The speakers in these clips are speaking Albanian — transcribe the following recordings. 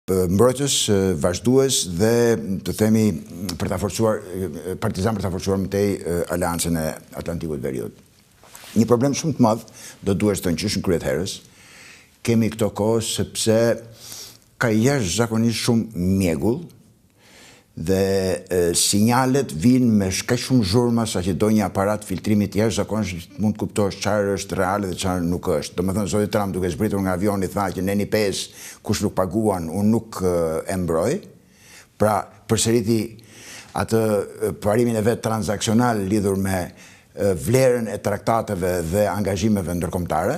mbrojtës, vazhdues dhe të themi partizan për ta forcuar mëtej Aleancën e Atlantikut Veriut. Një problem shumë të madh, do duhet të thënë që është në kryet herës, kemi këto kohë sepse ka jashtëzakonisht shumë mjegull dhe sinjalet vinë me kaq shumë zhurma sa që do një aparat filtrimi të jashtëzakonisht mund të kuptosh çfarë është reale dhe çfarë nuk është. Domethënë zoti Trump duke zbritur nga avioni tha që neni 5 kush nuk paguan, unë nuk e mbroj. Pra përsëriti atë parimin e vet transaksional lidhur me vlerën e traktateve dhe angazhimeve ndërkombëtare,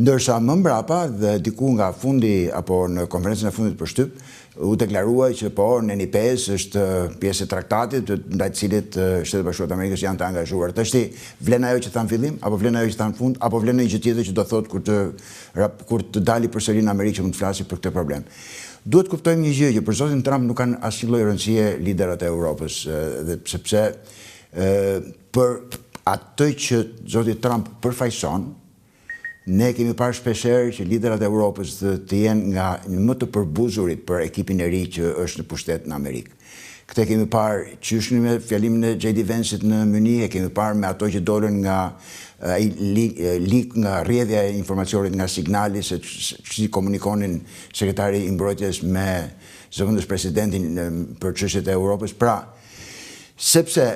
ndërsa më mbrapa dhe diku nga fundi apo në konferencën e fundit për shtyp u deklarua që po neni 5 është pjesë e traktatit ndaj të cilit Shtetet Bashkuara të Amerikës janë të angazhuar. Tashti vlen ajo që thanë fillim, apo vlen ajo që thanë fund, apo vlen një gjë tjetër që do thotë kur të dali përsëri në Amerikë që mund të flasi për këtë problem. Duhet kuptojmë një gjë që për zotin Trump nuk kanë asnjë lloj rëndësie liderat e Europës, sepse për atë që zoti Trump përfaqëson, ne kemi parë shpeshherë që liderat e Europës të jenë nga më të përbuzurit për ekipin e ri që është në pushtet në Amerikë. Këtë kemi parë qysh me fjalimin e J.D. Vance-it në Munich, e kemi parë me ato që dolën nga nga rrjedhja e informacionit nga Signali, se si komunikonin sekretari i mbrojtjes me zëvendës presidentin për çështjet e Europës. Pra, sepse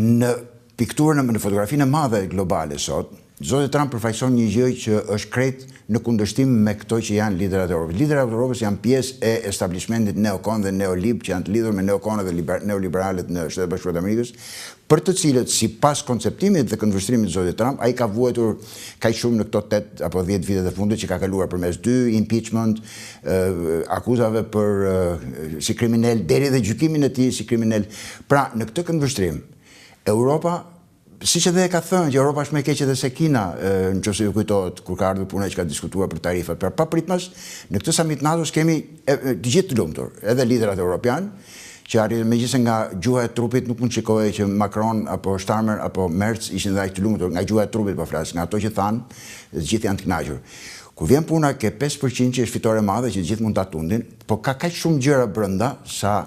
në pikturën, në fotografinë e madhe globale sot, zoti Trump përfaqëson një gjë që është krejt në kundërshtim me këto që janë liderat e Europës. Liderat e Europës janë pjesë e establishmentit neokon dhe neolib që janë të lidhur me neokonët dhe neoliberalet në Shtetet Bashkuara të Amerikës, për të cilët sipas konceptimit dhe këndvështrimit të zotit Trump, ai ka vuajtur kaq shumë në këto 8 apo 10 vitet e fundit që ka kaluar përmes 2 impeachment, akuzave për si kriminal deri dhe gjykimin e tij si kriminal. Pra, në këtë këndvështrim, Europa, siç edhe e ka thënë që Europa është më e keqe dhe se Kina, nëse ju kujtohet kur ka ardhur puna që ka diskutuar për tarifat. Për papritmas, në këtë summit NATO kemi të gjithë të lumtur, edhe liderat evropian, që arritën megjithëse nga gjuha e trupit nuk mund shikohej që Macron apo Starmer apo Merz ishin dhe aq të lumtur, nga gjuha e trupit po flas, nga ato që thanë, të gjithë janë të kënaqur. Kur vjen puna ke 5% që është fitore e madhe që të gjithë mund ta tundin, po ka kaq shumë gjëra brenda sa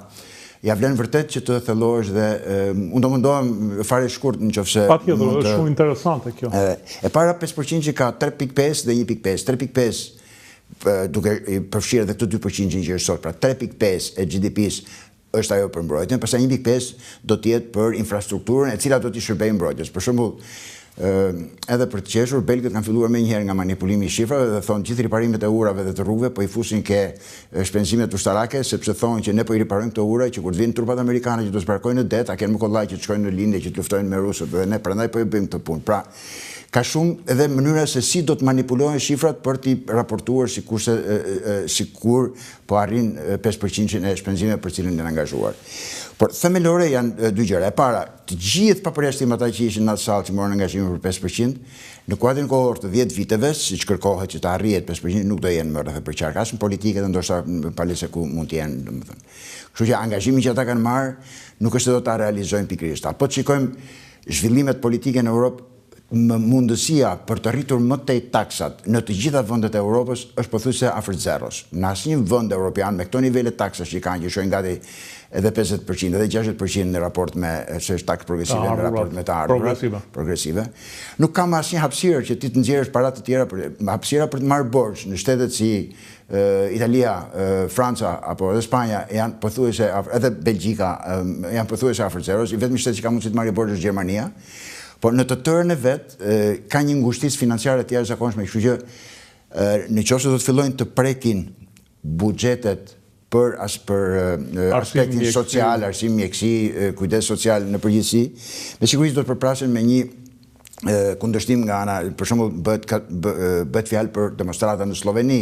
ja vlen vërtet që të thellohesh dhe unë do mundohem fare shkurt nëse patjetër, është shumë interesante kjo. E para 5% që ka 3.5 dhe 1.5. 3.5 duke përfshirë edhe këto 2% që është sot, pra 3.5 e GDP-s është ajo për mbrojtjen, pastaj 1.5 do të jetë për infrastrukturën e cila do t'i shërbejë mbrojtjes. Për shembull, edhe për të qeshur, belgët kanë filluar me njëherë nga manipulimi i shifrave dhe thonë gjithë riparimet e urave dhe të rrugëve po i fusin ke shpenzimet ushtarake, sepse thonë që ne po i riparojmë këto ura që kur të vinë trupat amerikane që do sparkojnë në det, a kanë më kollaj që të shkojnë në lindje që të luftojnë me rusët dhe ne prandaj po i bëjmë këtë punë. Pra, ka shumë edhe mënyra se si do të manipulohen shifrat për t'i raportuar sikur po arrin 5% e shpenzimeve për cilën janë angazhuar. Por themelore janë dy gjëra. E para, të gjithë pa përjashtim ata që ishin në atë sallë që morën angazhime për 5%, në kuadrin kohor të 10 viteve, siç kërkohet që të arrihet 5%, nuk do jenë më rreth e përqark, as në politikë dhe ndoshta palese ku mund të jenë, domethënë. Kështu që angazhimin që ata kanë marrë nuk është se do ta realizojnë pikërisht. Po të shikojmë zhvillimet politike në Europë, mundësia për të rritur më tej taksat në të gjitha vendet e Europës është pothuajse afër zeros. Në asnjë vend evropian me këto nivele taksash që kanë, që shojnë gati edhe 50% edhe 60% në raport me çështë taks progresive në raport me të ardhurat progresive, nuk ka asnjë hapësirë që ti të nxjerrësh para të tjera, hapësira për të marrë borxh në shtetet si Italia, Franca apo edhe Spanja janë pothuajse edhe Belgjika janë pothuajse afër zeros. I vetmi shtet që ka mundësi të marrë borxh është Gjermania. Por në të tërën e vetë ka një ngushtisë financiare të jashtëzakonshme, kështu që nëse do të fillojnë të prekin buxhetet për aspektin social, arsim, mjekësi, kujdes social në përgjithësi, me siguri do të përprasen me një kundërshtim nga ana, për shembull bëhet fjalë për demonstrata në Sloveni,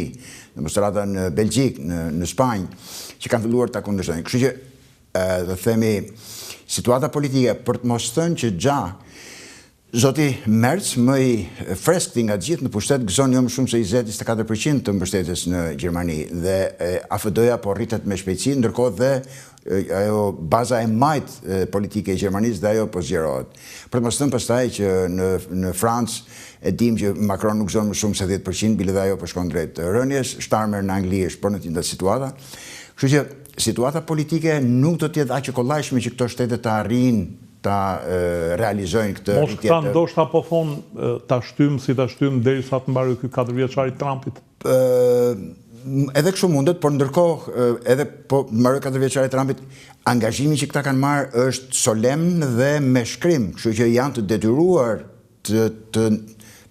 demonstrata në Belgjik, në Spanjë, që kanë filluar ta kundërshtojnë. Kështu që do themi situata politike për të mos thënë që Zoti Merz, më i freskëti nga gjithë në pushtet, gëzon jo më shumë se 24% të mbështetjes në Gjermani dhe AFD-ja po rritet me shpejtësi, ndërkohë dhe ajo baza e majtë politike e Gjermanisë dhe ajo po zgjerohet. Për të mos thënë pastaj që në Francë e dim që Macron nuk gëzon më shumë se 10%, bile dhe ajo po shkon drejt rënjes, Starmer në Angli është po në të njëjtën situata. Kështu që situata politike nuk do të jetë aq e kollajshme që këto shtete të arrijnë ta realizojnë këtë rritje. Mos këta ndoshta po thonë ta shtym si ta shtym derisa të mbarojë ky 4 vjeçari Trumpit. Edhe kështu mundet, por ndërkohë edhe po mbarojë 4 vjeçari Trumpit, angazhimi që këta kanë marrë është solemn dhe me shkrim, kështu që janë të detyruar të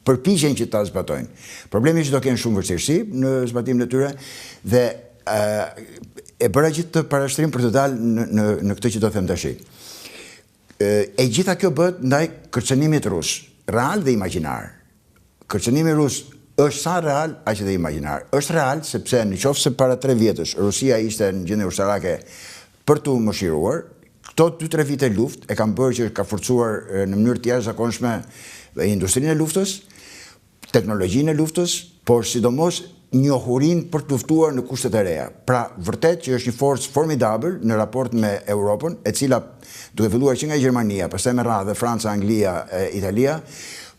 përpiqen që ta zbatojnë. Problemi është që do kenë shumë vështirësi në zbatimin e tyre dhe e bëra gjithë të parashtrim për të dalë në këtë që do them tash. E gjitha kjo bëhet ndaj kërcënimit rus, real dhe imagjinar. Kërcënimi rus është sa real, aq edhe imagjinar. Është real sepse nëse para 3 vjetësh Rusia ishte në gjendje ushtarake për tu mëshiruar, këto 2-3 vite luftë e kanë bërë që ka forcuar në mënyrë të jashtëzakonshme industrinë e luftës, teknologjinë e luftës, por sidomos njohurinë për të luftuar në kushtet e reja. Pra, vërtet që është një forcë formidabël në raport me Europën, e cila duke filluar që nga Gjermania, pastaj me radhë Franca, Anglia, Italia,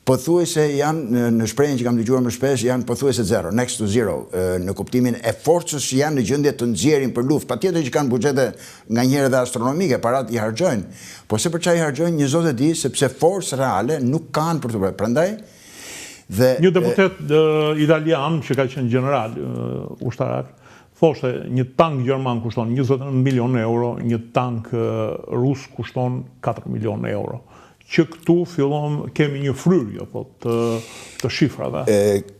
pothuajse janë në shprehjen që kam dëgjuar më shpesh, janë pothuajse zero, next to zero, në kuptimin e forcës që janë në gjendje të nxjerrin për luftë. Patjetër që kanë buxhete nganjëherë edhe astronomike, parat i harxojnë, po se për çfarë i harxojnë një zot e di, sepse forcë reale nuk kanë për të bërë. Prandaj një deputet italian që ka qenë general ushtarak thoshte një tank gjerman kushton 29 milion euro, një tank rus kushton 4 milion euro. Që këtu fillon kemi një fryrje të shifrave.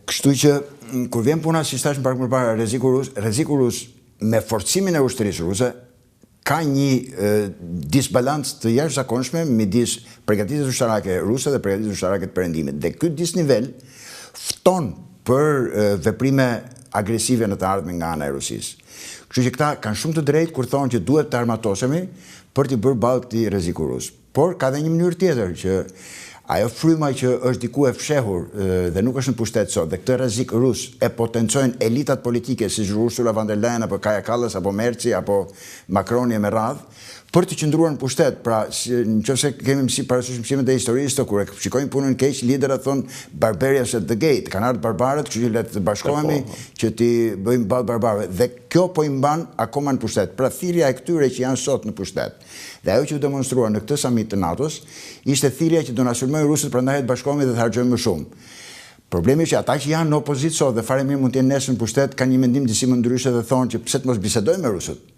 Kështu që kur vjen puna si thash më parë rreziku rus me forcimin e ushtrisë ruse ka një disbalancë të jashtëzakonshme midis përgatitjes ushtarake ruse dhe përgatitjes ushtarake të Perëndimit. Dhe ky disnivel fton për veprime agresive në të ardhmen nga ana e Rusisë. Kështu që këta kanë shumë të drejtë kur thonë që duhet të armatosemi për të bërë ballë këtij rreziku rus. Por ka dhe një mënyrë tjetër që ajo fryma që është diku e fshehur dhe nuk është në pushtet sot, dhe këtë rrezik rus e potencojnë elitat politike si Ursula von der Leyen apo Kaja Kallas apo Merci apo Macroni me radhë, për të qëndruar në pushtet. Pra, nëse kemi parasysh mësimet e historisë, kur e shikojmë punën keq, liderat thonë barbarians at the gate, kanë ardhur barbarët, kështu që le të bashkohemi që ti bëjmë ballë barbarëve. Dhe kjo po i mban akoma në pushtet. Pra thirrja e këtyre që janë sot në pushtet. Dhe ajo që u demonstrua në këtë samit të NATO-s ishte thirrja që do na sulmojnë rusët, prandaj të bashkohemi dhe të harxojmë më shumë. Problemi është që ata që janë në opozitë sot dhe fare mirë mund të jenë nesër në pushtet, kanë një mendim disi më ndryshe dhe thonë që pse të mos bisedojmë me rusët.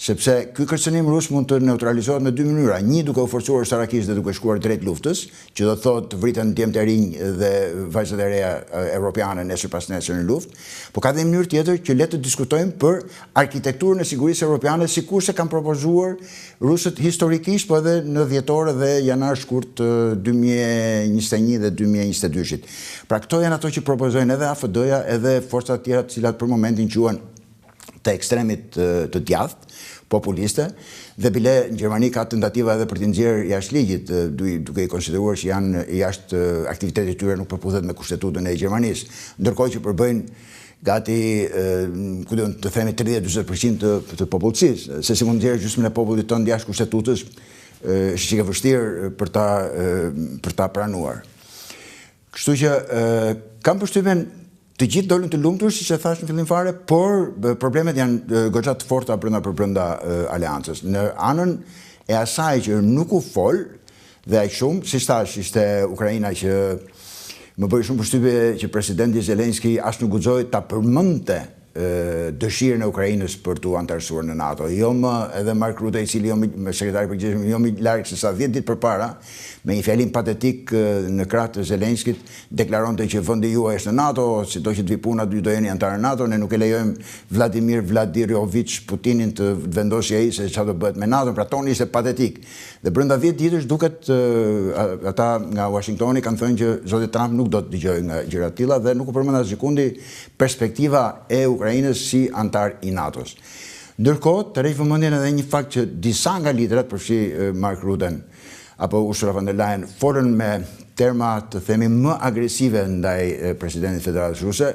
Sepse ky kërcënim rus mund të neutralizohet në 2 mënyra. Një, duke u forcuar ushtarakisht dhe duke shkuar drejt luftës, që do të thotë vriten djemtë e rinj dhe vajzat e reja evropiane nesër pas nesër në luftë. Po ka dhe një mënyrë tjetër që le të diskutojmë për arkitekturën e sigurisë evropiane, sikur se kanë propozuar rusët historikisht, po edhe në dhjetor dhe janar shkurt 2021 dhe 2022-shit. Pra këto janë ato që propozojnë edhe AFD-ja, edhe forcat tjera të cilat për momentin quhen të ekstremit të djathtë, populiste, dhe bile në Gjermani ka tentativa edhe për të nxjerrë jashtë ligjit, duke i konsideruar që janë jashtë aktivitetit tyre nuk përputhet me kushtetutën e Gjermanisë, ndërkohë që përbëjnë gati, ku do të themi 30-40% të popullsisë, se si mund të nxjerrë gjysmën e popullit tonë jashtë kushtetutës, është çike vështirë për ta pranuar. Kështu që kam përshtypjen të gjithë dolën të lumtur, siç e thash në fillim fare, por problemet janë goxha të forta brenda aleancës. Në anën e asaj që nuk u fol dhe aq shumë, siç thash, ishte Ukraina që më bëri shumë përshtypje që presidenti Zelenski as nuk guxoi ta përmendte dëshirën e Ukrainës për të antarësuar në NATO. Jo më edhe Mark Rutte, i cili sekretari i përgjithshëm, jo më larg se sa 10 ditë përpara, me një fjalim patetik në krah të Zelenskit, deklaronte që vendi juaj është në NATO, sido që të vi puna ju do jeni antarë në NATO, ne nuk e lejojmë Vladimir Vladimirovich Putinin të vendosë ai se çfarë do bëhet me NATO, pra toni ishte patetik. Dhe brenda 10 ditësh duket ata nga Washingtoni kanë thënë që zoti Trump nuk do të dëgjojë nga gjëra të tilla dhe nuk u përmend as sekundi perspektiva e Ukrainës si antar i NATO-s. Ndërkohë, të rrej vëmendjen edhe një fakt që disa nga liderat, përfshi Mark Rutte apo Ursula von der Leyen, folën me terma të themi më agresive ndaj presidentit Federatës Ruse,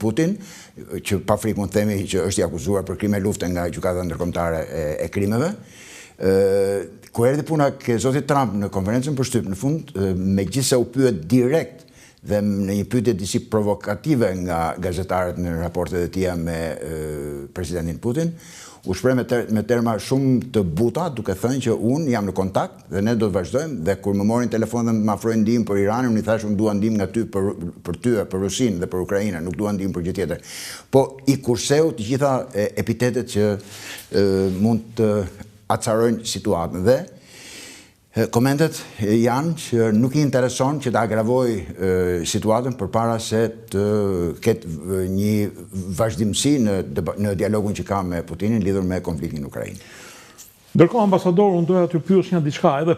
Putin, që pa frikë mund të themi që është i akuzuar për krime lufte nga gjykata ndërkombëtare e krimeve. Ku erdhi puna ke zotit Trump në konferencën për shtyp në fund, megjithëse u pyet direkt dhe në një pyetje disi provokative nga gazetarët në raportet e tija me presidentin Putin, u shpreh me terma shumë të buta, duke thënë që unë jam në kontakt dhe ne do të vazhdojmë, dhe kur më morin telefon dhe më afrojnë ndihmë për Iranin, unë i thash unë dua ndihmë nga ty për ty, për Rusinë dhe për Ukrainën, nuk dua ndihmë për gjë tjetër. Po i kurseu të gjitha epitetet që mund të acarojnë situatën, dhe komentet janë që nuk i intereson që të agravoj situatën përpara se të ketë një vazhdimësi në dialogun që ka me Putinin lidhur me konfliktin në Ukrainë. Ndërkohë, ambasador, unë doja t'ju pyes një diçka edhe